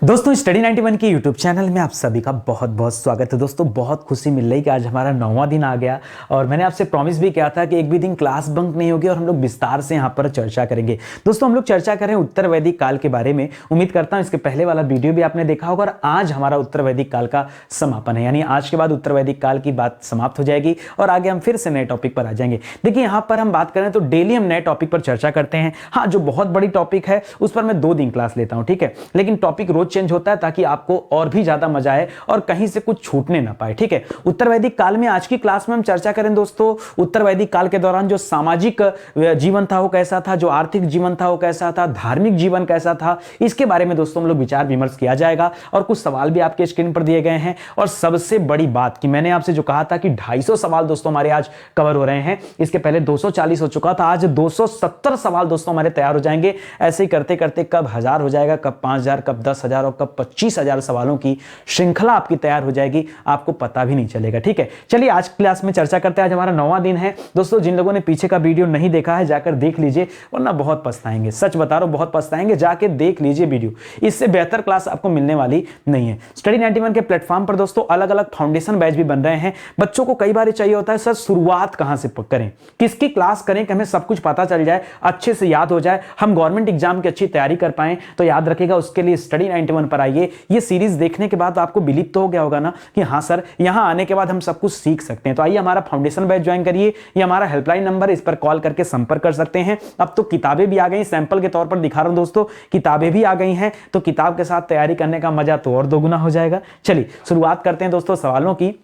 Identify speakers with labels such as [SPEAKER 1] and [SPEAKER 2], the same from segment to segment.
[SPEAKER 1] दोस्तों स्टडी 91 के YouTube channel में आप सभी का बहुत बहुत स्वागत है। दोस्तों बहुत खुशी मिल रही है कि आज हमारा 9वां दिन आ गया और मैंने आपसे प्रॉमिस भी किया था कि एक भी दिन क्लास बंक नहीं होगी और हम लोग विस्तार से यहाँ पर चर्चा करेंगे। दोस्तों हम लोग चर्चा करें उत्तर वैदिक काल के बारे में। उम्मीद करता हूँ इसके पहले वाला वीडियो भी आपने देखा होगा और आज हमारा उत्तर वैदिक काल का समापन है, यानी आज के बाद उत्तर वैदिक काल की बात समाप्त हो जाएगी और आगे हम फिर से नए टॉपिक पर आ जाएंगे। देखिए यहाँ पर हम बात करें तो डेली हम नए टॉपिक पर चर्चा करते हैं। हाँ, जो बहुत बड़ी टॉपिक है उस पर मैं 2 दिन क्लास लेता हूँ, ठीक है, लेकिन टॉपिक रोज चेंज होता है ताकि आपको और भी ज्यादा मजा आए और कहीं से कुछ छूटने ना पाए, ठीक है। उत्तर वैदिक काल में आज की क्लास में हम चर्चा करें दोस्तों उत्तर वैदिक काल के दौरान जो सामाजिक जीवन था वो कैसा था, जो आर्थिक जीवन था वो कैसा था, धार्मिक जीवन कैसा था, इसके बारे में दोस्तों हम लोग विचार विमर्श किया जाएगा और कुछ सवाल भी आपके स्क्रीन पर दिए गए हैं। और सबसे बड़ी बात कि मैंने आपसे जो कहा था कि 250 सवाल दोस्तों हमारे आज कवर हो रहे हैं, इसके पहले 240 हो चुका था, आज 270 सवाल दोस्तों हमारे तैयार हो जाएंगे। ऐसे ही करते करते कब 1000 हो जाएगा, कब 5000, कब 10,000 और कब 25,000 सवालों की श्रृंखला आपकी तैयार हो जाएगी, आपको पता भी नहीं चलेगा, ठीक है। चलिए आज क्लास में चर्चा करते हैं। आज हमारा 9वां दिन है दोस्तों। जिन लोगों ने पीछे का वीडियो नहीं देखा है जाकर देख लीजिए, वरना बहुत पछताएंगे। सच बता रहा हूं, बहुत पछताएंगे। जाके देख लीजिए वीडियो, इससे बेहतर क्लास आपको मिलने वाली नहीं है। स्टडी 91 के प्लेटफॉर्म पर दोस्तों अलग अलग फाउंडेशन बैच भी बन रहे हैं। बच्चों को कई बार चाहिए होता है सर शुरुआत कहां से करें, किसकी क्लास करें कि हमें सब कुछ पता चल जाए, अच्छे से याद हो जाए, हम गवर्नमेंट एग्जाम की अच्छी तैयारी कर पाएं। तो याद रखिएगा उसके लिए स्टडी 91 पर आइए। ये सीरीज देखने के बाद आपको बिलीव तो हो गया होगा ना कि हाँ सर यहां आने के बाद हम सब कुछ सीख सकते हैं। तो आइए हमारा फाउंडेशन बैच ज्वाइन करिए। ये हमारा हेल्पलाइन नंबर है, इस पर कॉल करके संपर्क कर सकते हैं। अब तो किताबें भी आ गई, सैंपल के तौर पर दिखा रहा हूं दोस्तों, किताबें भी आ गई हैं, तो किताब के साथ तैयारी करने का मजा तो और दोगुना हो जाएगा। चलिए शुरुआत करते हैं दोस्तों सवालों की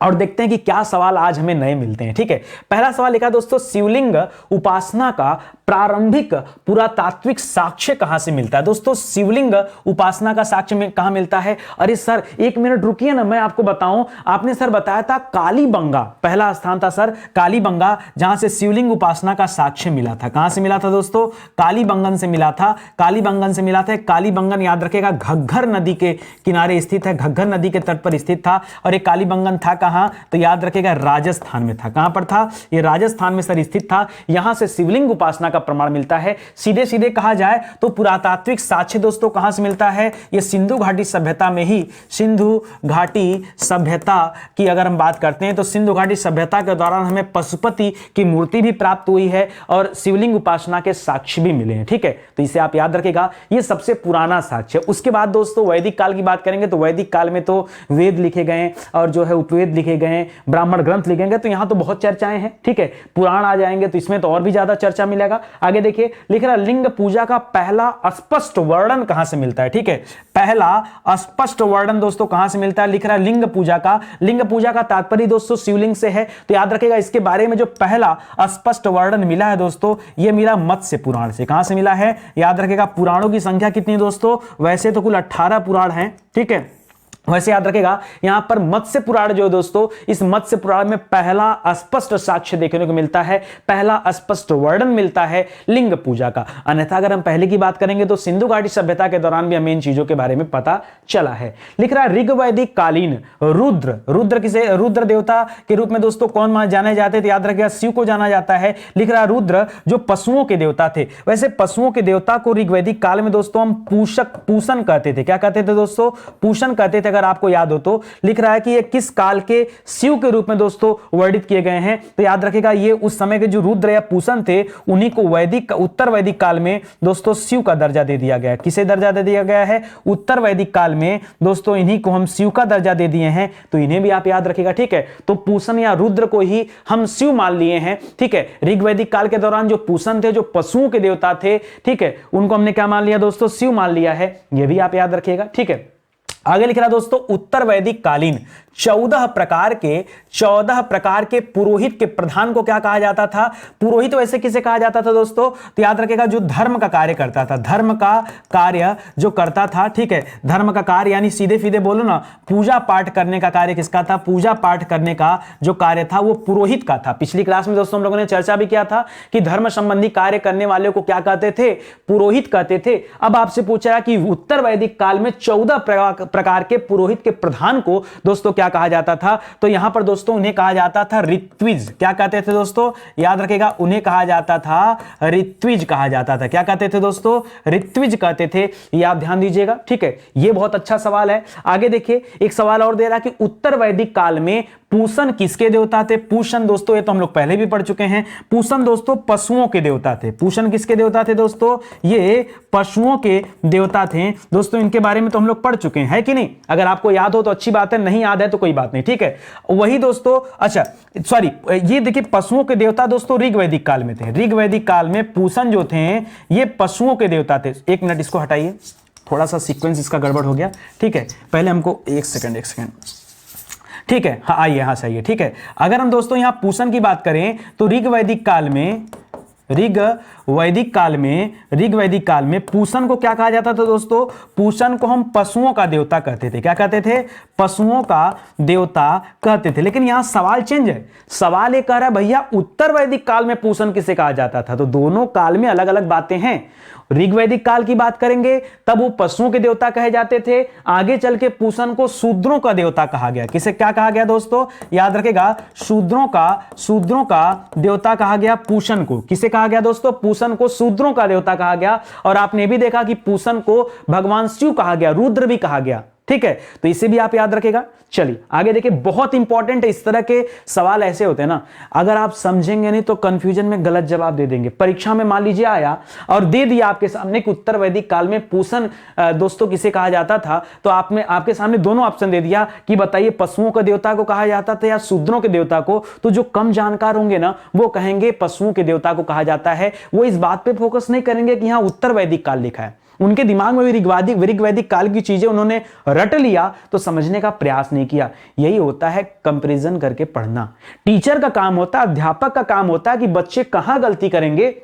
[SPEAKER 1] और देखते हैं कि क्या सवाल आज हमें नए मिलते हैं, ठीक है। पहला सवाल लिखा दोस्तों, शिवलिंग उपासना का प्रारंभिक पुरातात्विक साक्ष्य कहां से मिलता है। दोस्तों शिवलिंग उपासना का साक्ष्य में कहां मिलता है? अरे सर 1 मिनट रुकिए ना, मैं आपको बताऊं। आपने सर बताया था कालीबंगा पहला स्थान था सर, कालीबंगा, जहां से शिवलिंग उपासना का साक्ष्य मिला था। कहां से मिला था दोस्तों? कालीबंगन से मिला था। कालीबंगन से मिला था। कालीबंगन याद रखेगा घग्गर नदी के किनारे स्थित है, घग्गर नदी के तट पर स्थित था। और एक कालीबंगन था कहां? तो याद रखेगा राजस्थान में था। कहां पर था? ये राजस्थान में सर स्थित था। यहां से शिवलिंग उपासना का प्रमाण मिलता है। सीधे सीधे कहा जाए तो पुरातात्विक साक्ष्य दोस्तों कहां से मिलता है? ये सिंधु घाटी सभ्यता में ही, सिंधु घाटी सभ्यता की अगर हम बात करते हैं तो सिंधु घाटी सभ्यता के दौरान हमें पशुपति की मूर्ति भी प्राप्त हुई है और शिवलिंग उपासना के साक्ष्य भी मिले हैं, ठीक है। तो इसे आप याद रखेगा, ये सबसे पुराना साक्ष्य। उसके बाद दोस्तों वैदिक काल की बात करेंगे तो वैदिक काल में तो वेद लिखे गए और जो है उपवेद लिखे गए, ब्राह्मण ग्रंथ लिखे गए, तो यहां तो बहुत चर्चाएं हैं, ठीक है। पुराण आ जाएंगे तो इसमें तो और भी ज्यादा चर्चा मिलेगा। आगे देखिए लिख रहा लिंग पूजा का पहला स्पष्ट वर्णन कहां से मिलता है, ठीक है। पहला स्पष्ट वर्णन दोस्तों कहां से मिलता है? लिख रहा लिंग पूजा का। लिंग पूजा का तात्पर्य दोस्तों शिवलिंग से है। तो याद रखेगा इसके बारे में जो पहला स्पष्ट वर्णन मिला है दोस्तों, यह मिला मत्स्य पुराण से। कहां से मिला है? याद रखेगा पुराणों की संख्या कितनी दोस्तों? वैसे तो कुल 18 पुराण हैं, ठीक है। वैसे याद रखेगा यहां पर मत्स्य पुराण जो दोस्तों, इस मत्स्य पुराण में पहला स्पष्ट साक्ष्य देखने को मिलता है, पहला स्पष्ट वर्णन मिलता है लिंग पूजा का। अन्यथा अगर हम पहले की बात करेंगे तो सिंधु घाटी सभ्यता के दौरान भी हमें इन चीजों के बारे में पता चला है। लिख रहा ऋग्वैदिक कालीन रुद्र, रुद्र किसे, रुद्र देवता के रूप में दोस्तों कौन जाने जाते थे? याद रखेगा शिव को जाना जाता है। लिख रहा रुद्र जो पशुओं के देवता थे। वैसे पशुओं के देवता को ऋग्वैदिक काल में दोस्तों हम पूषण कहते थे। क्या कहते थे दोस्तों? पूषण कहते थे। अगर आपको याद हो तो लिख रहा है कि ये किस काल के शिव के रूप में दोस्तों वर्णित किए गए हैं। तो याद रखेगा ये उस समय के जो रुद्र या पूषण थे उन्हीं को वैदिक, उत्तर वैदिक काल में दोस्तों शिव का दर्जा दे दिया गया। किसे दर्जा दे दिया गया है? उत्तर वैदिक काल में दोस्तों इन्हीं को हम शिव का दर्जा दे दिए हैं। तो इन्हें भी आप याद रखेगा, ठीक है। तो पूषण या रुद्र को ही हम शिव मान लिए हैं, ठीक है। ऋग्वैदिक काल के दौरान जो पूषण थे, जो पशुओं के देवता थे, ठीक है, उनको हमने क्या मान लिया दोस्तों? शिव मान लिया है। यह भी आप याद रखिएगा, ठीक है। आगे लिख रहा दोस्तों उत्तर वैदिक कालीन 14 प्रकार के पुरोहित के प्रधान को क्या कहा जाता था? पुरोहित वैसे किसे कहा जाता था दोस्तों? तो याद रखेगा जो धर्म का कार्य करता था, धर्म का कार्य जो करता था, ठीक है। धर्म का कार्य यानी सीधे सीधे बोलो ना, पूजा पाठ करने का कार्य किसका था? पूजा पाठ करने का जो कार्य था वो पुरोहित का था। पिछली क्लास में दोस्तों हम लोगों ने चर्चा भी किया था कि धर्म संबंधी कार्य करने वाले को क्या कहते थे? पुरोहित कहते थे। अब आपसे पूछा कि उत्तर वैदिक काल में 14 प्रकार के पुरोहित के प्रधान को दोस्तों क्या कहा जाता था? तो यहां पर दोस्तों उन्हें कहा जाता था ऋत्विज। क्या कहते थे दोस्तों? याद रखिएगा, उन्हें कहा जाता था ऋत्विज कहा जाता था। क्या कहते थे दोस्तों? ऋत्विज कहते थे। ये आप ध्यान दीजिएगा, ठीक है। ये बहुत अच्छा सवाल है। आगे देखिए, एक सवाल और दे रहा कि उत्तर वैदिक काल में पूषण किसके देवता थे? पूषण दोस्तों, ये तो हम लोग पहले भी पढ़ चुके हैं। पूषण दोस्तों पशुओं के देवता थे। पूषण किसके देवता थे दोस्तों? ये पशुओं के देवता थे दोस्तों। इनके बारे में तो हम लोग पढ़ चुके हैं, है कि नहीं? अगर आपको याद हो तो अच्छी बात है, नहीं याद है तो कोई बात नहीं, ठीक है। वही दोस्तों, अच्छा सॉरी, ये देखिए पशुओं के देवता दोस्तों ऋग्वैदिक काल में थे। ऋग्वैदिक काल में पूषण जो थे ये पशुओं के देवता थे। एक मिनट इसको हटाइए, थोड़ा सा सीक्वेंस इसका गड़बड़ हो गया, ठीक है। पहले हमको एक सेकंड, ठीक है। हाँ आइए, हाँ सही है, ठीक है। अगर हम दोस्तों यहां पूषण की बात करें तो ऋग्वैदिक काल में पूषण को क्या कहा जाता था दोस्तों? पूषण को हम पशुओं का देवता कहते थे। क्या कहते थे? पशुओं का देवता कहते थे। लेकिन यहां सवाल चेंज है। सवाल ये कह रहा है भैया उत्तर वैदिक काल में पूषण किसे कहा जाता था? तो दोनों काल में अलग अलग बातें हैं। ऋग्वैदिक काल की बात करेंगे तब वो पशुओं के देवता कहे जाते थे। आगे चल के पूषण को शूद्रों का देवता कहा गया। किसे क्या कहा गया दोस्तों? याद रखेगा, शूद्रों का देवता कहा गया पूषण को। किसे कहा गया दोस्तों? पूषण को शूद्रों का देवता कहा गया। और आपने भी देखा कि पूषण को भगवान शिव कहा गया, रुद्र भी कहा गया, ठीक है। तो इसे भी आप याद रखेगा। चलिए आगे देखिए, बहुत इंपॉर्टेंट है। इस तरह के सवाल ऐसे होते हैं ना, अगर आप समझेंगे नहीं तो कंफ्यूजन में गलत जवाब दे देंगे। परीक्षा में मान लीजिए आया और दे दिया आपके सामने कि उत्तर वैदिक काल में पूषण दोस्तों किसे कहा जाता था, तो आपके सामने दोनों ऑप्शन दे दिया कि बताइए पशुओं के देवता को कहा जाता था या शूद्रों के देवता को। तो जो कम जानकार होंगे ना वो कहेंगे पशुओं के देवता को कहा जाता है। वो इस बात पर फोकस नहीं करेंगे कि यहां उत्तर वैदिक काल लिखा है। उनके दिमाग में भी ऋग्वैदिक काल की चीजें उन्होंने रट लिया, तो समझने का प्रयास नहीं किया। यही होता है कंपैरिजन करके पढ़ना। टीचर का काम होता है, अध्यापक का काम होता है कि बच्चे कहां गलती करेंगे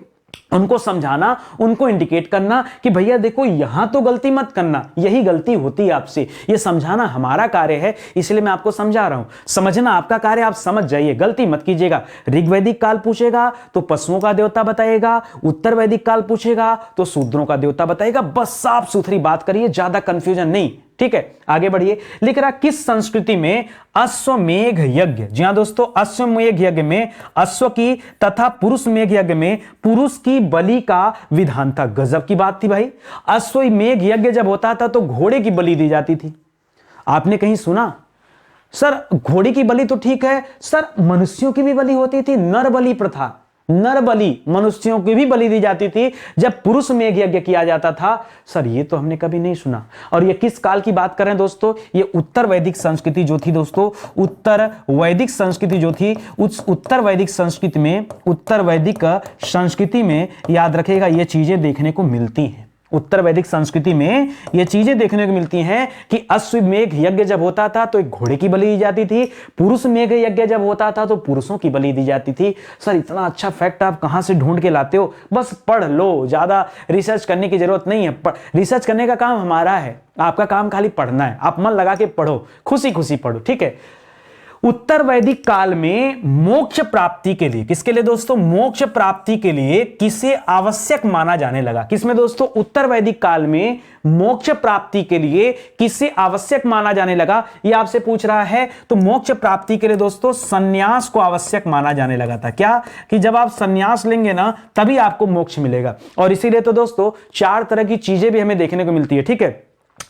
[SPEAKER 1] उनको समझाना, उनको इंडिकेट करना कि भैया देखो यहां तो गलती मत करना, यही गलती होती है आपसे। ये समझाना हमारा कार्य है, इसलिए मैं आपको समझा रहा हूं। समझना आपका कार्य, आप समझ जाइए, गलती मत कीजिएगा। ऋग्वैदिक काल पूछेगा तो पशुओं का देवता बताएगा, उत्तर वैदिक काल पूछेगा तो शूद्रों का देवता बताएगा। बस साफ सुथरी बात करिए, ज्यादा कंफ्यूजन नहीं, ठीक है। आगे बढ़िए, लिख रहा किस संस्कृति में अश्वमेघ यज्ञ, जी हां दोस्तों, अश्वमेघ यज्ञ में अश्व की तथा पुरुष मेघ यज्ञ में पुरुष की बलि का विधान था। गजब की बात थी भाई। अश्वमेघ यज्ञ जब होता था तो घोड़े की बलि दी जाती थी। आपने कहीं सुना सर घोड़े की बलि तो ठीक है सर, मनुष्यों की भी बलि होती थी, नर बलि प्रथा, नर बलि, मनुष्यों की भी बलि दी जाती थी जब पुरुष मेघ यज्ञ किया जाता था। सर ये तो हमने कभी नहीं सुना। और ये किस काल की बात कर रहे हैं दोस्तों? ये उत्तर वैदिक संस्कृति जो थी दोस्तों, उत्तर वैदिक संस्कृति जो थी, उस उत्तर वैदिक संस्कृति में याद रखिएगा ये चीजें देखने को मिलती हैं। उत्तर वैदिक संस्कृति में ये चीजें देखने को मिलती हैं कि अश्वमेघ यज्ञ जब होता था तो एक घोड़े की बलि दी जाती थी, पुरुष मेघ यज्ञ जब होता था तो पुरुषों की बलि दी जाती थी। सर इतना अच्छा फैक्ट आप कहां से ढूंढ के लाते हो? बस पढ़ लो, ज्यादा रिसर्च करने की जरूरत नहीं है। रिसर्च करने का काम हमारा है, आपका काम खाली पढ़ना है। आप मन लगा के पढ़ो, खुशी खुशी पढ़ो, ठीक है। उत्तर वैदिक काल में मोक्ष प्राप्ति के लिए, किसके लिए दोस्तों? मोक्ष प्राप्ति के लिए किसे आवश्यक माना जाने लगा? किसमें दोस्तों? उत्तर वैदिक काल में मोक्ष प्राप्ति के लिए किसे आवश्यक माना जाने लगा, ये आपसे पूछ रहा है। तो मोक्ष प्राप्ति के लिए दोस्तों सन्यास को आवश्यक माना जाने लगा था। क्या? कि जब आप सन्यास लेंगे ना तभी आपको मोक्ष मिलेगा। और इसीलिए तो दोस्तों 4 तरह की चीजें भी हमें देखने को मिलती है, ठीक है।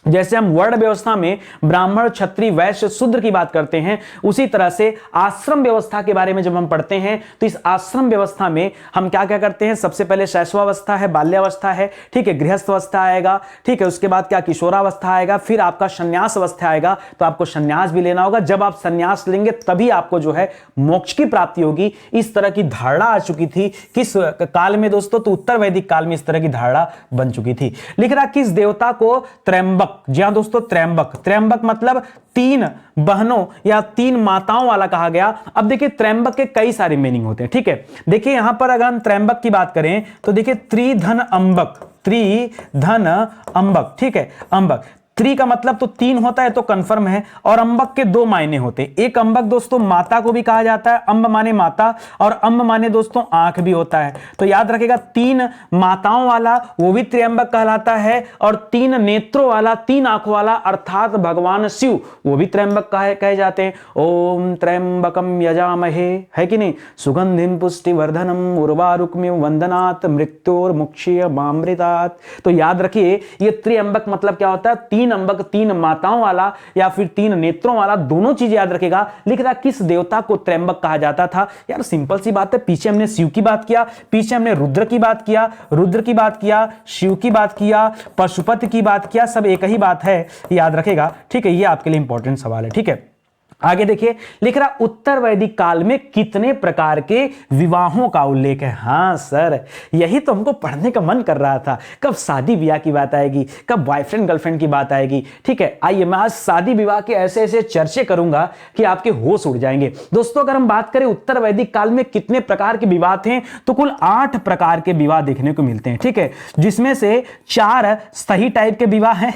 [SPEAKER 1] जैसे हम वर्ण व्यवस्था में ब्राह्मण, क्षत्रिय, वैश्य, शूद्र की बात करते हैं, उसी तरह से आश्रम व्यवस्था के बारे में जब हम पढ़ते हैं तो इस आश्रम व्यवस्था में हम क्या क्या करते हैं? सबसे पहले शैशवावस्था है, बाल्यावस्था है, ठीक है, गृहस्थ अवस्था आएगा, ठीक है, उसके बाद क्या किशोरावस्था आएगा, फिर आपका संन्यास अवस्था आएगा। तो आपको संन्यास भी लेना होगा। जब आप संन्यास लेंगे तभी आपको जो है मोक्ष की प्राप्ति होगी। इस तरह की धारणा आ चुकी थी किस काल में दोस्तों? तो उत्तर वैदिक काल में इस तरह की धारणा बन चुकी थी। लिख रहा किस देवता को त्रयंबक, जी हां दोस्तों, त्रयंबक मतलब 3 बहनों या 3 माताओं वाला कहा गया। अब देखिए त्रयंबक के कई सारे मीनिंग होते हैं, ठीक है। देखिए यहां पर अगर हम त्रयंबक की बात करें तो देखिए त्रिधन अंबक, ठीक है, अंबक। त्रि का मतलब तो 3 होता है तो कंफर्म है, और अंबक के 2 मायने होते हैं। एक अंबक दोस्तों माता को भी कहा जाता है, अंब माने माता, और अंब माने दोस्तों आंख भी होता है। तो याद रखेगा 3 माताओं वाला वो भी त्र्यंबक कहलाता है, और 3 नेत्रों वाला, 3 आंखों वाला अर्थात भगवान शिव वो भी त्र्यंबक कहे जाते हैं। ओम त्र्यंबकम यजामहे, है कि नहीं, सुगंधिम पुष्टिवर्धनम उर्वारुकमिव वंदनात् मृत्योर्मुक्षीय मामृतात्। तो याद रखिए ये त्र्यंबक मतलब क्या होता है, 3 अंबक, 3 माताओं वाला या फिर 3 नेत्रों वाला, दोनों चीज याद रखेगा। लिख रहा किस देवता को त्र्यंबक कहा जाता था। यार सिंपल सी बात है, पीछे हमने शिव की बात किया, पीछे हमने रुद्र की बात किया, शिव की बात किया, पशुपति की बात किया, सब एक ही बात है, याद रखेगा। ठीक है, ये आपके लिए इंपॉर्टेंट सवाल है। ठीक है, आगे देखिए, लिख रहा उत्तर वैदिक काल में कितने प्रकार के विवाहों का उल्लेख है। हाँ सर, यही तो हमको पढ़ने का मन कर रहा था, कब शादी ब्याह की बात आएगी, कब बॉयफ्रेंड गर्लफ्रेंड की बात आएगी। ठीक है, आइए मैं आज शादी विवाह के ऐसे ऐसे चर्चे करूंगा कि आपके होश उड़ जाएंगे। दोस्तों अगर हम बात करें उत्तर वैदिक काल में कितने प्रकार के विवाह थे, तो कुल 8 प्रकार के विवाह देखने को मिलते हैं। ठीक है, जिसमें से 4 सही टाइप के विवाह हैं,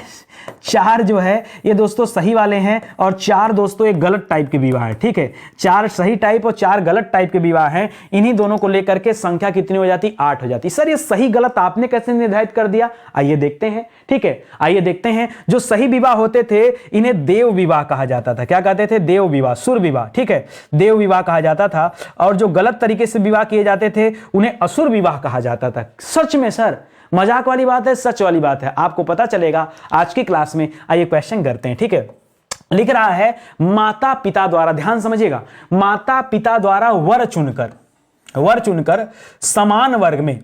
[SPEAKER 1] 4 जो है ये दोस्तों सही वाले हैं, और 4 दोस्तों एक गलत टाइप के विवाह है। ठीक है, 4 सही टाइप और 4 गलत टाइप के विवाह हैं। इन्हीं दोनों को लेकर के संख्या कितनी हो जाती, 8 हो जाती। सर ये सही गलत आपने कैसे निर्धारित कर दिया, आइए देखते हैं। ठीक है, आइए देखते हैं। जो सही विवाह होते थे इन्हें देव विवाह कहा जाता था। क्या कहते थे, देव विवाह, सुर विवाह। ठीक है, देव विवाह कहा जाता था। और जो गलत तरीके से विवाह किए जाते थे उन्हें असुर विवाह कहा जाता था। सच में सर, मजाक वाली बात है, सच वाली बात है, आपको पता चलेगा आज की क्लास में। आइए क्वेश्चन करते हैं। ठीक है, लिख रहा है माता पिता द्वारा, ध्यान समझिएगा, माता पिता द्वारा वर चुनकर समान वर्ग में,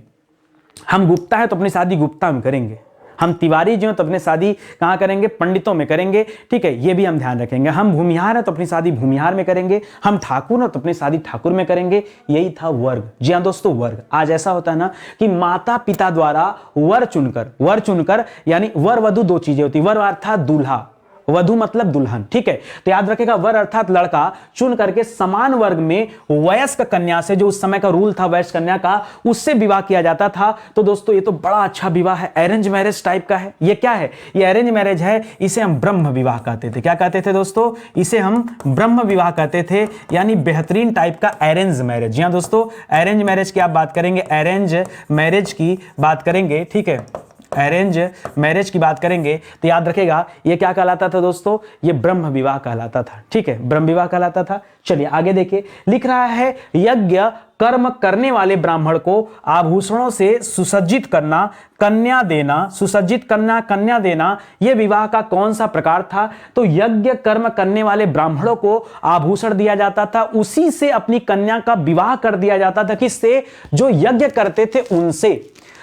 [SPEAKER 1] हम गुप्ता है तो अपनी शादी गुप्ता में करेंगे, हम तिवारी जो तो अपनी शादी कहां करेंगे, पंडितों में करेंगे। ठीक है, ये भी हम ध्यान रखेंगे। हम भूमिहार है तो अपनी शादी भूमिहार में करेंगे, हम ठाकुर है तो अपनी शादी ठाकुर में करेंगे। यही था वर्ग। जी हाँ दोस्तों, वर्ग। आज ऐसा होता है ना कि माता पिता द्वारा वर चुनकर यानी वर वधु 2 चीजें होती, वर अर्थात दूल्हा, वधु मतलब दुल्हन। ठीक है, तो याद रखेगा वर अर्थात लड़का चुन करके समान वर्ग में वयस्क कन्या से, जो उस समय का रूल था वयस्क कन्या का, उससे विवाह किया जाता था। तो दोस्तों ये तो बड़ा अच्छा विवाह है, अरेंज मैरिज टाइप का है। ये क्या है, ये अरेंज मैरिज है। इसे हम ब्रह्म विवाह कहते थे। क्या कहते थे दोस्तों, इसे हम ब्रह्म विवाह कहते थे, यानी बेहतरीन टाइप का अरेंज मैरिज। जी हाँ दोस्तों, अरेंज मैरिज की आप बात करेंगे, अरेंज मैरिज की बात करेंगे। ठीक है, अरेंज मैरिज की बात करेंगे तो याद रखेगा ये क्या कहलाता था दोस्तों, ये ब्रह्म विवाह कहलाता था। ठीक है, ब्रह्म विवाह कहलाता था। चलिए आगे देखिए, लिख रहा है यज्ञ कर्म करने वाले ब्राह्मण को आभूषणों से सुसज्जित करना, कन्या देना, सुसज्जित करना, कन्या देना, यह विवाह का कौन सा प्रकार था। तो यज्ञ कर्म करने वाले ब्राह्मणों को आभूषण दिया जाता था, उसी से अपनी कन्या का विवाह कर दिया जाता था। किससे, जो यज्ञ करते थे उनसे।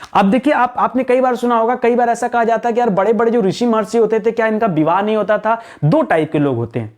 [SPEAKER 1] अब देखिए, आपने कई बार सुना होगा, कई बार ऐसा कहा जाता है कि यार बड़े बड़े जो ऋषि महर्षि होते थे, क्या इनका विवाह नहीं होता था। 2 टाइप के लोग होते हैं,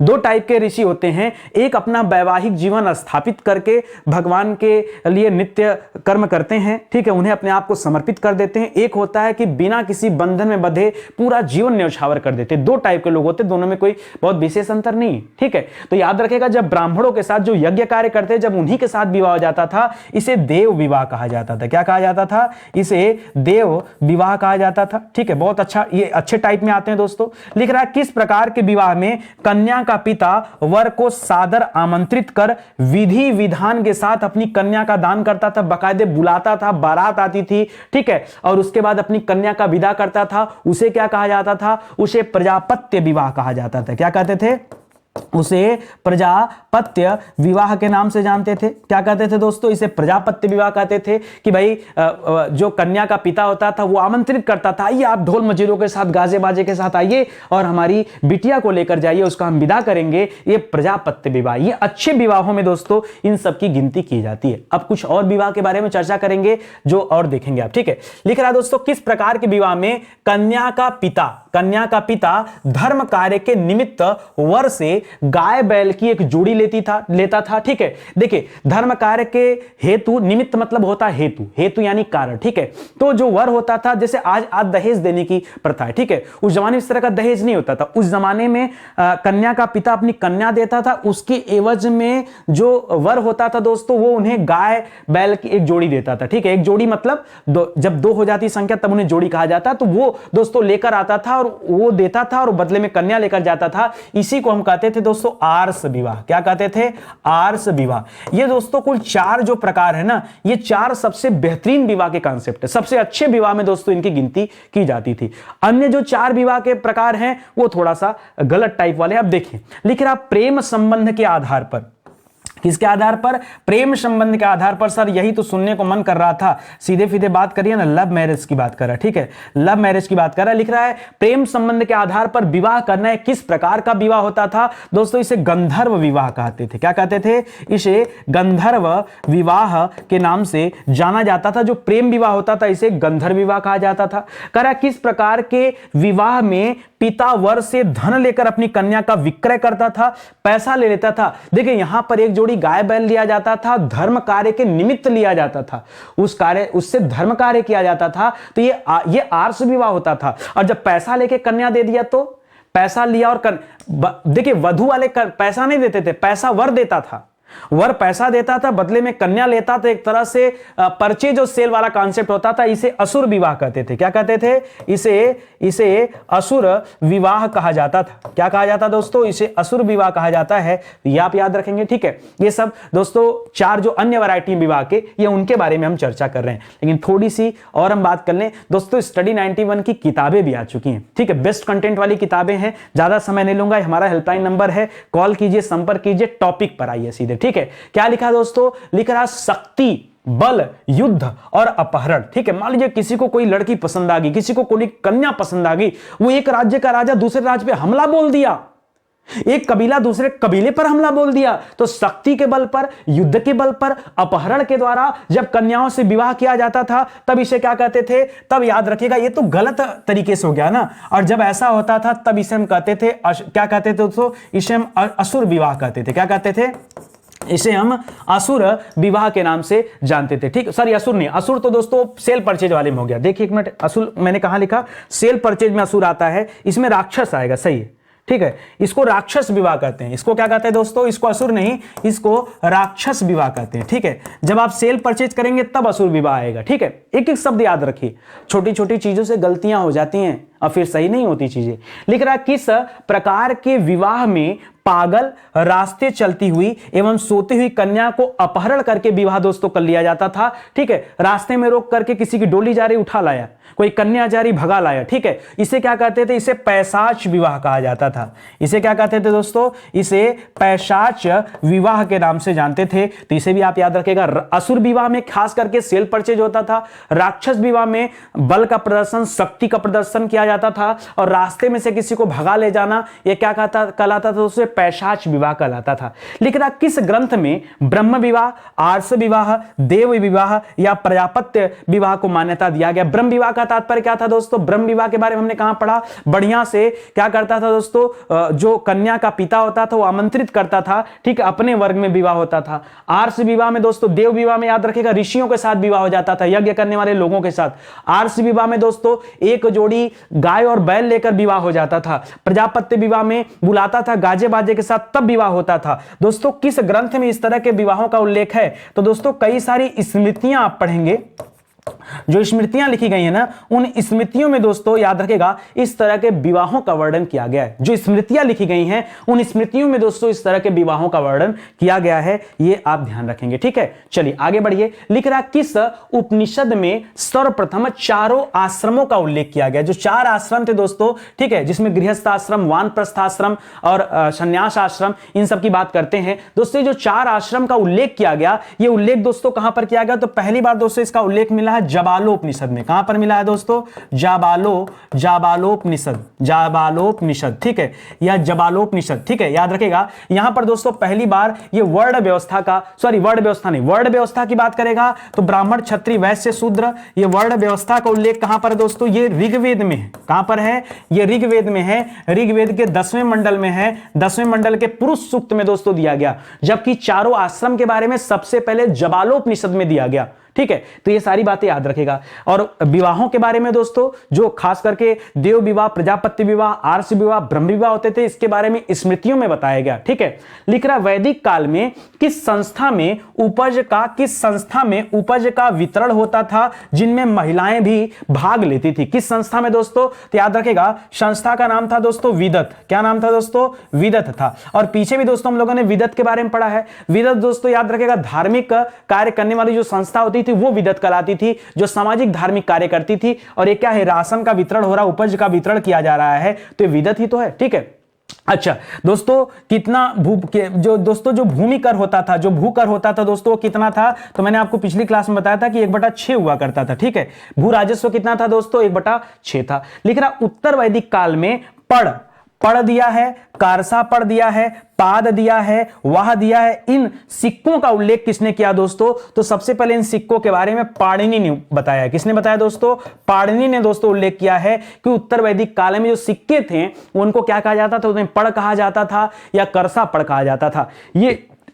[SPEAKER 1] 2 टाइप के ऋषि होते हैं। एक अपना वैवाहिक जीवन स्थापित करके भगवान के लिए नित्य कर्म करते हैं। ठीक है, उन्हें अपने आप को समर्पित कर देते हैं। एक होता है कि बिना किसी बंधन में बंधे पूरा जीवन न्यौछावर कर देते हैं। 2 टाइप के लोग होते हैं, दोनों में कोई बहुत विशेष अंतर नहीं। ठीक है, तो याद रखेगा जब ब्राह्मणों के साथ जो यज्ञ कार्य करते हैं, जब उन्हीं के साथ विवाह हो जाता था, इसे देव विवाह कहा जाता था। क्या कहा जाता था, इसे देव विवाह कहा जाता था। ठीक है, बहुत अच्छा, ये अच्छे टाइप में आते हैं दोस्तों। लिख रहा है किस प्रकार के विवाह में कन्या का पिता वर को सादर आमंत्रित कर विधि विधान के साथ अपनी कन्या का दान करता था, बाकायदे बुलाता था, बारात आती थी। ठीक है, और उसके बाद अपनी कन्या का विदा करता था। उसे क्या कहा जाता था, उसे प्रजापत्य विवाह कहा जाता था। क्या कहते थे, उसे प्रजापत्य विवाह के नाम से जानते थे। क्या कहते थे दोस्तों, इसे प्रजापत्य विवाह कहते थे कि भाई जो कन्या का पिता होता था वो आमंत्रित करता था, आइए आप ढोल मजीरों के साथ, गाजे बाजे के साथ आइए और हमारी बिटिया को लेकर जाइए, उसका हम विदा करेंगे। ये प्रजापत्य विवाह, ये अच्छे विवाहों में दोस्तों इन सब की गिनती की जाती है। अब कुछ और विवाह के बारे में चर्चा करेंगे जो और देखेंगे आप। ठीक है, लिख रहा है दोस्तों किस प्रकार के विवाह में कन्या का पिता धर्म कार्य के निमित्त वर से गाय बैल की एक जोड़ी लेता था। ठीक है, देखिए धर्म कार्य के हेतु, निमित्त मतलब होता है हेतु, हेतु यानी कारण। ठीक है, तो जो वर होता था, जैसे आज दहेज देने की प्रथा है। ठीक है, उस जमाने में इस तरह का दहेज नहीं होता था। उस जमाने में कन्या का पिता अपनी कन्या देता था, उसके एवज में जो वर होता था दोस्तों, वो उन्हें गाय बैल की एक जोड़ी देता था। ठीक है, एक जोड़ी मतलब जब दो हो जाती संख्या तब उन्हें जोड़ी कहा जाता। तो वो दोस्तों लेकर आता था और वो देता था और बदले में कन्या लेकर जाता था। इसी को हम कहते थे दोस्तों आर्ष विवाह। क्या कहते थे? आर्ष विवाह। ये दोस्तों कुल 4 जो प्रकार है ना, ये 4 सबसे बेहतरीन विवाह के कॉन्सेप्ट है। सबसे अच्छे विवाह में दोस्तों इनकी गिनती की जाती थी। अन्य जो 4 विवाह के प्रकार हैं वो थोड़ा सा गलत टाइप वाले। अब देखिए लिख रहा प्रेम संबंध के आधार पर। किसके आधार पर? प्रेम संबंध के आधार पर। सर यही तो सुनने को मन कर रहा था, सीधे सीधे बात करिए ना, लव मैरिज की बात कर रहा है। ठीक है, लव मैरिज की बात कर रहा है। लिख रहा है प्रेम संबंध के आधार पर विवाह करना है। किस प्रकार का विवाह होता था दोस्तों? इसे गंधर्व विवाह कहते थे। क्या कहते थे? इसे गंधर्व विवाह के नाम से जाना जाता था। जो प्रेम विवाह होता था इसे गंधर्व विवाह कहा जाता था। कह रहा किस प्रकार के विवाह में पिता वर से धन लेकर अपनी कन्या का विक्रय करता था, पैसा ले लेता था। देखिए यहां पर एक जोड़ी गाय बैल लिया जाता था, धर्म कार्य के निमित्त लिया जाता था, उससे धर्म कार्य किया जाता था। तो ये आर्ष विवाह होता था। और जब पैसा लेके कन्या दे दिया तो पैसा लिया और देखिए वधू वाले पैसा नहीं देते थे, पैसा वर देता था। वर पैसा देता था, बदले में कन्या लेता था। एक तरह से परचेज और सेल वाला कॉन्सेप्ट होता था। इसे असुर विवाह कहते थे। क्या कहते थे? इसे असुर विवाह कहा जाता था। क्या कहा जाता दोस्तों? इसे असुर विवाह कहा जाता है। ये आप याद रखेंगे। ठीक है, ये सब दोस्तों 4 जो अन्य वैरायटी विवाह के, ये उनके बारे में हम चर्चा कर रहे हैं। लेकिन थोड़ी सी और हम बात कर लें दोस्तों, स्टडी 91 की किताबें भी आ चुकी हैं। ठीक है, बेस्ट कंटेंट वाली किताबें हैं। ज्यादा समय नहीं लूंगा, हमारा हेल्पलाइन नंबर है, कॉल कीजिए, संपर्क कीजिए, टॉपिक पर आइए सीधे। ठीक है, क्या लिखा दोस्तों? लिख रहा शक्ति, बल, युद्ध और अपहरण। ठीक है, मान लीजिए किसी को कोई लड़की पसंद आ गई, किसी को कोई कन्या पसंद आ गई, वो एक राज्य का राजा दूसरे राज्य पे हमला बोल दिया, एक कबीला दूसरे कबीले पर हमला बोल दिया, तो शक्ति के बल पर, युद्ध के बल पर, अपहरण के द्वारा जब कन्याओं से विवाह किया जाता था, तब इसे क्या कहते थे? तब याद रखिएगा, ये तो गलत तरीके से हो गया ना। और जब ऐसा होता था तब इसे हम कहते थे, क्या कहते थे दोस्तों? इसे हम असुर विवाह कहते थे। क्या कहते थे? इसे हम असुर विवाह के नाम से जानते थे। ठीक, सॉरी असुर नहीं, असुर तो दोस्तों सेल परचेज वाले में हो गया। देखिए एक मिनट, असुर मैंने कहां लिखा? सेल परचेज में असुर आता है, इसमें राक्षस आएगा। सही है, ठीक है, इसको राक्षस विवाह कहते हैं। इसको क्या कहते हैं दोस्तों? इसको असुर नहीं, इसको राक्षस विवाह कहते हैं। ठीक है, जब आप सेल परचेज करेंगे तब असुर विवाह आएगा। ठीक है, एक एक शब्द याद रखिए, छोटी छोटी चीजों से गलतियां हो जाती हैं और फिर सही नहीं होती चीजें। लिख रहा किस प्रकार के विवाह में पागल, रास्ते चलती हुई एवं सोती हुई कन्या को अपहरण करके विवाह दोस्तों कर लिया जाता था। ठीक है, रास्ते में रोक करके किसी की डोली जा रही उठा लाया, कोई कन्या जा रही भगा लाया। ठीक है, इसे क्या कहते थे? इसे पैशाच विवाह कहा जाता था। इसे क्या कहते थे दोस्तों? इसे पैशाच विवाह के नाम से जानते थे। तो इसे भी आप याद रखेगा। असुर विवाह में खास करके सेल परचेज होता था, राक्षस विवाह में बल का प्रदर्शन, शक्ति का प्रदर्शन किया जाता था, और रास्ते में से किसी को भगा ले जाना, यह क्या कहलाता था? उसे पैशाच विवाह कहलाता था। लिख रहा किस ग्रंथ में ब्रह्म विवाह, आर्ष विवाह, देव विवाह या प्रजापत्य विवाह को मान्यता दिया गया? ब्रह्म विवाह का तात्पर्य क्या था दोस्तों? ब्रह्म विवाह के बारे में हमने कहां पढ़ा? बढ़िया से क्या करता था दोस्तों? जो कन्या का पिता होता था वो आमंत्रित करता था, ठीक है, अपने वर्ग में विवाह होता था। आर्ष विवाह में दोस्तों, देव विवाह में याद रखेगा ऋषियों के साथ विवाह हो जाता था, यज्ञ करने वाले लोगों के साथ। आर्ष विवाह में दोस्तों एक जोड़ी गाय और बैल लेकर विवाह हो जाता था। प्रजापत्य विवाह में बुलाता था गाजे बाजे के साथ, तब विवाह होता था। दोस्तों किस ग्रंथ में इस तरह के विवाहों का उल्लेख है? तो दोस्तों कई सारी स्मृतियां आप पढ़ेंगे, जो स्मृतियां लिखी गई है ना, उन स्मृतियों में दोस्तों याद रखेगा इस तरह के विवाहों का वर्णन किया गया है। जो स्मृतियां लिखी गई हैं उन स्मृतियों में दोस्तों इस तरह के विवाहों का वर्णन किया गया है, ये आप ध्यान रखेंगे। ठीक है, चलिए आगे बढ़िए। लिख रहा किस उपनिषद में सर्वप्रथम चारों आश्रमों का उल्लेख किया गया? जो 4 आश्रम थे दोस्तों, ठीक है, जिसमें गृहस्थ आश्रम, वानप्रस्थ आश्रम और संन्यास आश्रम, इन सब की बात करते हैं दोस्तों। जो 4 आश्रम का उल्लेख किया गया, ये उल्लेख दोस्तों कहां पर किया गया? तो पहली बार दोस्तों इसका उल्लेख मिला है जाबालोपनिषद में। कहां पर मिला है दोस्तों? जाबालोपनिषद, ठीक है, या जाबालोपनिषद, ठीक है, याद रखेगा। यहां पर दोस्तों पहली बार ये वर्ण व्यवस्था की बात करेगा तो ब्राह्मण, क्षत्रिय, वैश्य, शूद्र, ये वर्ण व्यवस्था का उल्लेख कहां पर है दोस्तों? ये ऋग्वेद में है। कहां पर है? ये ऋग्वेद में है। ऋग्वेद के 10वें मंडल में है। 10वें मंडल के पुरुष सूक्त में दोस्तों दिया गया, जबकि चारों आश्रम के बारे में सबसे पहले जाबालोपनिषद में दिया गया, ठीक है। तो ये सारी बातें याद रखेगा। और विवाहों के बारे में दोस्तों, जो खास करके देव विवाह, प्रजापति विवाह, आर्ष विवाह, ब्रह्म विवाह होते थे, इसके बारे में स्मृतियों में बताया गया, ठीक है। लिख रहा वैदिक काल में किस संस्था में उपज का वितरण होता था जिनमें महिलाएं भी भाग लेती थी? किस संस्था में दोस्तों? तो याद रखेगा संस्था का नाम था दोस्तों विदत। क्या नाम था दोस्तों? विदत था। और पीछे भी दोस्तों हम लोगों ने विदत के बारे में पढ़ा है। विदत दोस्तों याद रखेगा धार्मिक कार्य करने वाली जो संस्था होती थी वो विदत कहलाती थी, जो सामाजिक धार्मिक कार्य करती थी। और ये क्या है? राशन का वितरण हो रहा, उपज का वितरण किया जा रहा है, तो ये विदत ही तो है, ठीक है। अच्छा दोस्तों, कितना जो भूमि कर होता था, जो भूकर होता था दोस्तों, वो कितना था? तो मैंने आपको पिछली क्लास में बताया था कि 1/6 हुआ करता था, ठीक है। भू राजस्व कितना था दोस्तों? 1/6 था। लिख रहा उत्तर वैदिक काल में पढ़ दिया है, कारसा पढ़ दिया है, पाद दिया है, वाह दिया है। इन सिक्कों का उल्लेख किसने किया दोस्तों? तो सबसे पहले इन सिक्कों के बारे में पाणिनि ने बताया। किसने बताया दोस्तों? पाणिनि ने दोस्तों उल्लेख किया है कि उत्तर वैदिक काल में जो सिक्के थे उनको क्या कहा जाता था? उन्हें पढ़ कहा जाता था या करसा पढ़ कहा जाता था।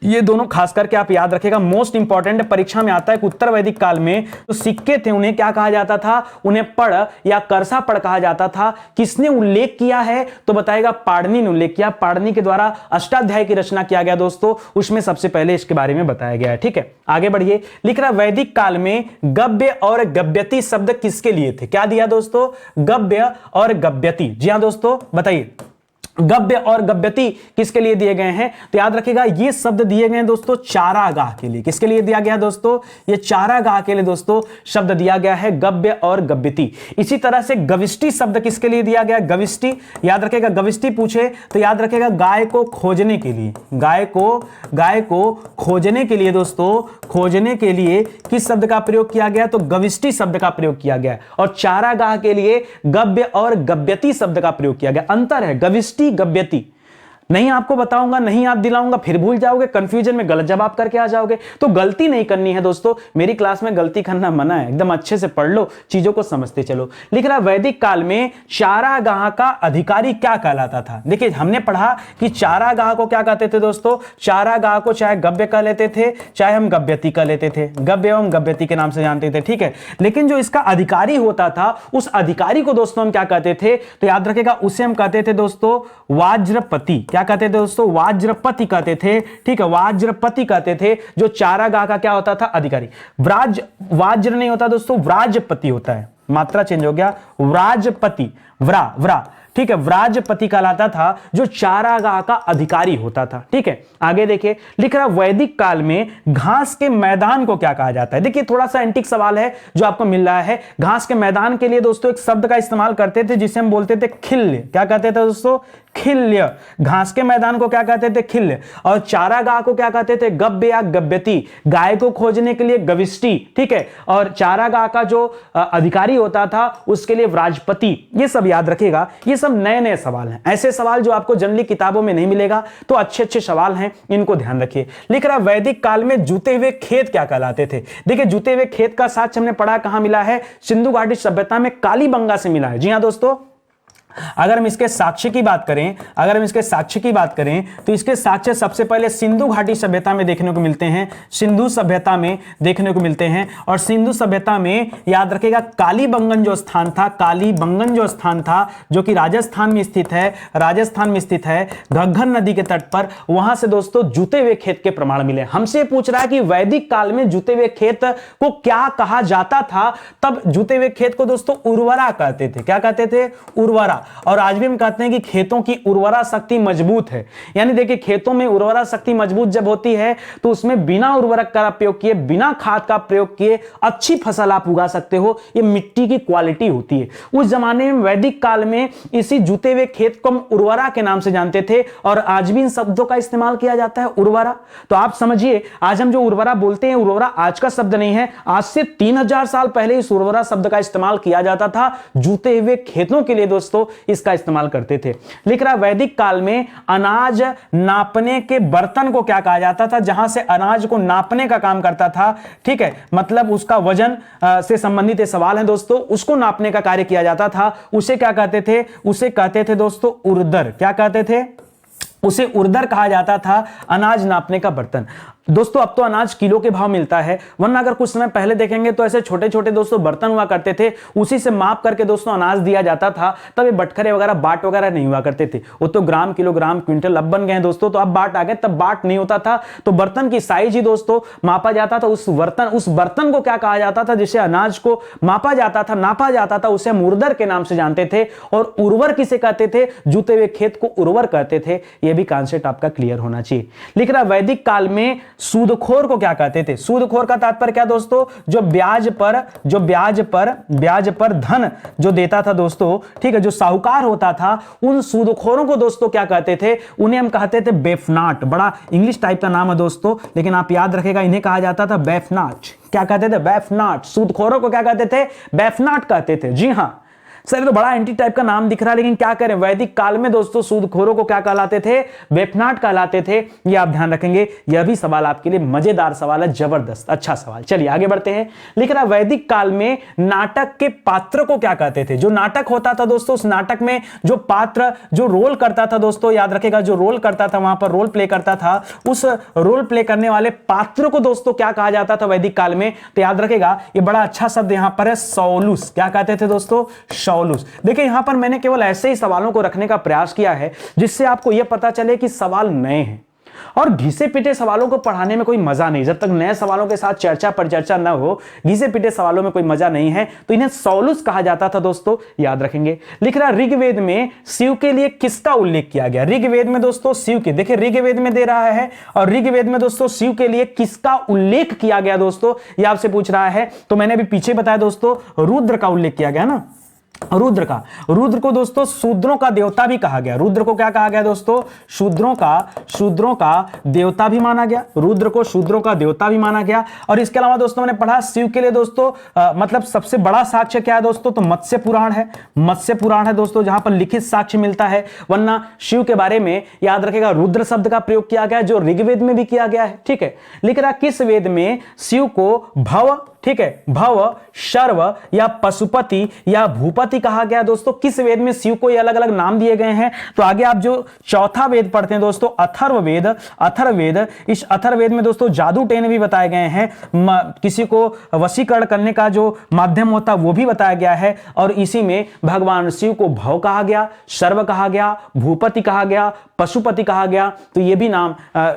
[SPEAKER 1] ये दोनों खास करके आप याद रखेगा, मोस्ट इंपॉर्टेंट परीक्षा में आता है कि उत्तर वैदिक काल में जो सिक्के थे उन्हें क्या कहा जाता था? उन्हें पढ़ या करसा पढ़ कहा जाता था। किसने उल्लेख किया है? तो बताएगा पाणिनि ने उल्लेख किया। पाणिनि के द्वारा अष्टाध्याय की रचना किया गया दोस्तों, उसमें सबसे पहले इसके बारे में बताया गया है, ठीक है। आगे बढ़िए। लिख रहा वैदिक काल में गव्य और गव्यति शब्द किसके लिए थे? क्या दिया दोस्तों? गव्य और गव्यति। जी हां दोस्तों, बताइए गव्य और गव्यति किसके लिए दिए गए हैं? तो याद रखिएगा ये शब्द दिए गए हैं दोस्तों चारागाह के लिए। किसके लिए दिया गया दोस्तों? ये चारागाह के लिए दोस्तों शब्द दिया गया है, गव्य और गव्यति। इसी तरह से गविष्टि शब्द किसके लिए दिया गया? गविष्टि, याद रखेगा। गविष्टि पूछे तो याद रखेगा गाय को खोजने के लिए, गाय को खोजने के लिए दोस्तों, खोजने के लिए किस शब्द का प्रयोग किया गया? तो गविष्टि शब्द का प्रयोग किया गया। और चारागाह के लिए गव्य और गव्यति शब्द का प्रयोग किया गया। अंतर है गविष्टि गव्यति। नहीं आपको बताऊंगा, नहीं याद दिलाऊंगा, फिर भूल जाओगे, कंफ्यूजन में गलत जवाब करके आ जाओगे। तो गलती नहीं करनी है दोस्तों, मेरी क्लास में गलती करना मना है। एकदम अच्छे से पढ़ लो, चीजों को समझते चलो। लिख रहा वैदिक काल में चारागाह का अधिकारी क्या कहलाता था? देखिए हमने पढ़ा कि चारागाह को क्या कहते थे दोस्तों? चारागाह को चाहे गव्य कह लेते थे, चाहे हम गव्यति कह लेते थे, गव्य एवं गव्यति के नाम से जानते थे, ठीक है। लेकिन जो इसका अधिकारी होता था, उस अधिकारी को दोस्तों हम क्या कहते थे? तो याद रखेगा उसे हम कहते थे दोस्तों वाज्रपति। क्या कहते थे दोस्तों? वाज्रपति कहते थे, ठीक है, वाज्रपति कहते थे। जो चारागाह का क्या होता था? अधिकारी। वाज्र नहीं होता दोस्तों, व्राजपति होता है, मात्रा चेंज हो गया, व्राजपति, व्रा, ठीक है, व्राजपति कहलाता था जो चारागाह का अधिकारी होता था, ठीक है। आगे देखिए, लिख रहा वैदिक काल में घास के मैदान को क्या कहा जाता है? देखिए थोड़ा सा एंटिक सवाल है जो आपको मिल रहा है। घास के मैदान के लिए दोस्तों एक शब्द का इस्तेमाल करते थे जिसे हम बोलते थे खिल्य। क्या कहते थे दोस्तों? खिल्य। घास के मैदान को क्या कहते थे? खिल्य। और चारागाह को क्या कहते थे? गव्य या गव्यति। गाय को खोजने के लिए गविष्टि, ठीक है। और चारागाह का जो अधिकारी होता था उसके लिए व्राजपति। ये सब याद रखेगा, ये सब नए सवाल हैं, ऐसे सवाल जो आपको जनरली किताबों में नहीं मिलेगा, तो अच्छे सवाल हैं, इनको ध्यान रखिए। लिख रहा वैदिक काल में जूते हुए खेत क्या कहलाते थे? देखिए जूते हुए खेत का साक्ष्य हमने पढ़ा कहां मिला है? सिंधु घाटी सभ्यता में कालीबंगा से मिला है। जी हां दोस्तों, अगर हम इसके साक्ष्य की बात करें, तो इसके साक्ष्य सबसे पहले सिंधु घाटी सभ्यता में देखने को मिलते हैं, सिंधु सभ्यता में देखने को मिलते हैं। और सिंधु सभ्यता में याद रखेगा कालीबंगन जो स्थान था जो कि राजस्थान में स्थित है, घग्गर नदी के तट पर, वहां से दोस्तों जूते हुए खेत के प्रमाण मिले। हमसे पूछ रहा है कि वैदिक काल में जूते हुए खेत को क्या कहा जाता था? तब जूते हुए खेत को दोस्तों उर्वरा कहते थे। क्या कहते थे? उर्वरा। और आज भी हम कहते हैं कि खेतों की उर्वरा शक्ति मजबूत है। यानी देखिए खेतों में उर्वरा शक्ति मजबूत जब होती है तो उसमें बिना उर्वरक का प्रयोग किए, बिना खाद का प्रयोग किए अच्छी फसल आप उगा सकते हो। ये मिट्टी की क्वालिटी होती है। उस जमाने में वैदिक काल में इसी जुते हुए खेत को हम उर्वरा के नाम से जानते थे और आज भी इन शब्दों का इस्तेमाल किया जाता है, उर्वरा। तो आप समझिए आज हम जो उर्वरा बोलते हैं, उर्वरा आज का शब्द नहीं है, आज से 3000 साल पहले इस उर्वरा शब्द का इस्तेमाल किया जाता था। जूते हुए खेतों के लिए दोस्तों इसका इस्तेमाल करते थे। लिख रहा वैदिक काल में अनाज नापने के बर्तन को क्या कहा जाता था, जहां से अनाज को नापने का काम करता था, ठीक है, मतलब उसका वजन से संबंधित ये सवाल है दोस्तों, उसको नापने का कार्य किया जाता था, उसे क्या कहते थे, उसे कहते थे दोस्तों उर्दर। क्या कहते थे, उसे उर्दर कहा जाता था, अनाज नापने का बर्तन। दोस्तों अब तो अनाज किलो के भाव मिलता है, वरना अगर कुछ समय पहले देखेंगे तो ऐसे छोटे छोटे दोस्तों बर्तन हुआ करते थे, उसी से माप करके दोस्तों अनाज दिया जाता था। तब ये बटखरे वगैरह बाट वगैरह नहीं हुआ करते थे, वो तो ग्राम किलोग्राम क्विंटल अब बन गए हैं दोस्तों। तो अब बाट आ गए, तब बाट नहीं होता था। तो बर्तन की साइज ही दोस्तों मापा जाता था। उस बर्तन को क्या कहा जाता था, जिसे अनाज को मापा जाता था, नापा जाता था, उसे हम उर्दर के नाम से जानते थे। और उर्वर किसे कहते थे, जुते हुए खेत को उर्वर कहते थे। यह भी कॉन्सेप्ट आपका क्लियर होना चाहिए। लिख रहा वैदिक काल में सूदखोर को क्या कहते थे। सूदखोर का तात्पर्य क्या दोस्तों, जो ब्याज पर धन जो देता था दोस्तों, ठीक है, जो साहूकार होता था, उन सूदखोरों को दोस्तों क्या कहते थे, उन्हें हम कहते थे बेफनाट। बड़ा इंग्लिश टाइप का नाम है दोस्तों, लेकिन आप याद रखेगा, इन्हें कहा जाता था बेफनाट। क्या कहते थे, बेफनाट। सूदखोरों को क्या कहते थे, बेफनाट कहते थे। जी हां सर, तो बड़ा एंटी टाइप का नाम दिख रहा है, लेकिन क्या करें, वैदिक काल में दोस्तों सूदखोरों को क्या कहलाते थे, बेफनाट कहलाते थे। ये आप ध्यान रखेंगे। यह भी सवाल आपके लिए मजेदार सवाल है, जबरदस्त अच्छा सवाल। चलिए आगे बढ़ते हैं। लिख रहा वैदिक काल में नाटक के पात्र को क्या कहते थे। जो नाटक होता था दोस्तों, उस नाटक में जो पात्र जो रोल करता था दोस्तों, याद रखेगा, जो रोल करता था, वहां पर रोल प्ले करता था, उस रोल प्ले करने वाले पात्र को दोस्तों क्या कहा जाता था वैदिक काल में। तो याद रखेगा, ये बड़ा अच्छा शब्द यहां पर है, सौलुस। क्या कहते थे दोस्तों, सौलुस। देखिए यहां पर मैंने केवल ऐसे ही सवालों को रखने का प्रयास किया है जिससे आपको यह पता चले कि सवाल नए हैं। और घिसे पिटे सवालों को पढ़ाने में कोई मजा नहीं, जब तक नए सवालों के साथ चर्चा परिचर्चा न हो, घिसे पिटे सवालों में कोई मजा नहीं है। तो इन्हें सौलुस कहा जाता था दोस्तों, याद रखेंगे। लिख रहा ऋग्वेद में शिव के लिए किसका उल्लेख किया गया। ऋग्वेद में दोस्तों शिव के, देखिए ऋग्वेद में दे रहा है, और ऋग्वेद में दोस्तों शिव के लिए किसका उल्लेख किया गया दोस्तों, यह आपसे पूछ रहा है। तो मैंने अभी पीछे बताया दोस्तों, रुद्र का उल्लेख किया गया ना, रुद्र का। रुद्र को दोस्तों शूद्रों का देवता भी कहा गया। रुद्र को क्या कहा गया दोस्तों, शूद्रों का देवता भी माना गया। रुद्र को शूद्रों का देवता भी माना गया। और इसके अलावा दोस्तों मैंने पढ़ा शिव के लिए दोस्तों मतलब सबसे बड़ा साक्ष्य क्या है दोस्तों, तो मत्स्य पुराण है। मत्स्य पुराण है दोस्तों, जहां पर लिखित साक्ष्य मिलता है। वरना शिव के बारे में याद रखेगा, रुद्र शब्द का प्रयोग किया गया, जो ऋग्वेद में भी किया गया है, ठीक है। लिख रहा किस वेद में शिव को भव, ठीक है, भव, शर्व या पशुपति या भूपति कहा गया दोस्तों। किस वेद में शिव को ये अलग अलग नाम दिए गए हैं। तो आगे आप जो चौथा वेद पढ़ते हैं दोस्तों, अथर्ववेद। अथर्ववेद, इस अथर्ववेद में दोस्तों जादू टोने भी बताए गए हैं, किसी को वशीकरण करने का जो माध्यम होता है वो भी बताया गया है। और इसी में भगवान शिव को भव कहा गया, शर्व कहा गया, भूपति कहा गया, पशुपति कहा गया। तो ये भी नाम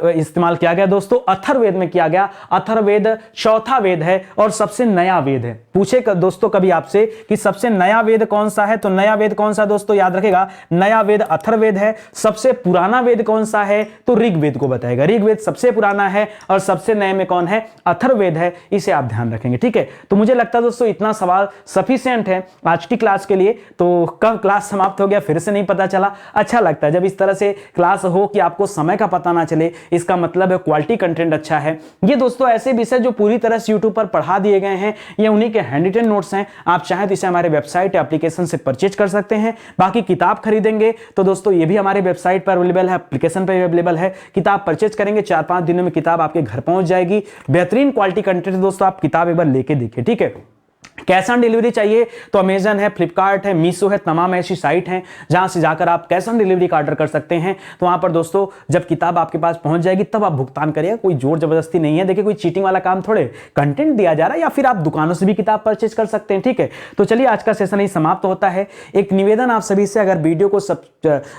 [SPEAKER 1] इस्तेमाल किया गया दोस्तों, अथर्ववेद में किया गया। अथर्ववेद चौथा वेद है और सबसे नया वेद है। पूछे दोस्तों कभी आपसे कि सबसे नया वेद कौन सा है, तो नया वेद कौन सा दोस्तों, याद रखेगा, नया वेद अथर्ववेद है। सबसे पुराना वेद कौन सा है, तो ऋग्वेद को बताएगा। ऋग्वेद सबसे पुराना है और सबसे नए में कौन है, अथर्ववेद है। इसे आप ध्यान रखेंगे, ठीक है। तो मुझे लगता है दोस्तों इतना सवाल सफिशिएंट है आज की क्लास के लिए। तो कब क्लास समाप्त हो गया फिर से नहीं पता चला। अच्छा लगता है जब इस तरह से क्लास हो कि आपको समय का पता ना चले, इसका मतलब है क्वालिटी कंटेंट अच्छा है। ये दोस्तों ऐसे विषय जो पूरी तरह से यूट्यूब पर पढ़ा दिए गए हैं, ये उन्हीं के हैंड रिटन नोट्स हैं। आप चाहें तो इसे हमारे वेबसाइट या एप्लीकेशन से परचेज कर सकते हैं। बाकी किताब खरीदेंगे तो दोस्तों ये भी हमारे वेबसाइट पर अवेलेबल है, एप्लीकेशन पर भी अवेलेबल है। किताब परचेज करेंगे 4-5 दिनों में किताब आपके घर पहुंच जाएगी। बेहतरीन क्वालिटी कंटेंट दोस्तों, आप किताब एक बार लेके देखिए, ठीक है। कैश ऑन डिलीवरी चाहिए तो अमेजन है, फ्लिपकार्ट है, मीशो है, तमाम ऐसी साइट हैं जहां से जाकर आप कैश ऑन डिलीवरी का ऑर्डर कर सकते हैं। तो वहां पर दोस्तों जब किताब आपके पास पहुंच जाएगी तब आप भुगतान करिएगा, कोई जोर जबरदस्ती नहीं है। देखिए कोई चीटिंग वाला काम थोड़े, कंटेंट दिया जा रहा है, या फिर आप दुकानों से भी किताब परचेज कर सकते हैं, ठीक है। तो चलिए आज का सेशन ही समाप्त होता है। एक निवेदन आप सभी से, अगर वीडियो को सब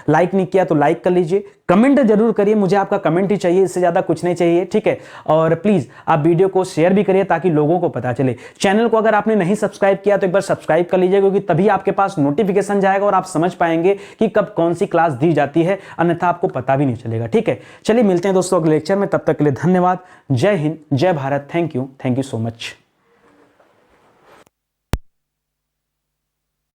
[SPEAKER 1] लाइक नहीं किया तो लाइक कर लीजिए, कमेंट जरूर करिए, मुझे आपका कमेंट ही चाहिए, इससे ज़्यादा कुछ नहीं चाहिए, ठीक है। और प्लीज़ आप वीडियो को शेयर भी करिए ताकि लोगों को पता चले। चैनल को अगर आपने नहीं सब्सक्राइब किया तो एक बार सब्सक्राइब कर लीजिए, क्योंकि तभी आपके पास नोटिफिकेशन जाएगा और आप समझ पाएंगे कि कब कौन सी क्लास दी जाती है, अन्यथा आपको पता भी नहीं चलेगा, ठीक है। चलिए मिलते हैं दोस्तों अगले लेक्चर में, तब तक के लिए धन्यवाद। जय हिंद, जय Bharat, thank you so much.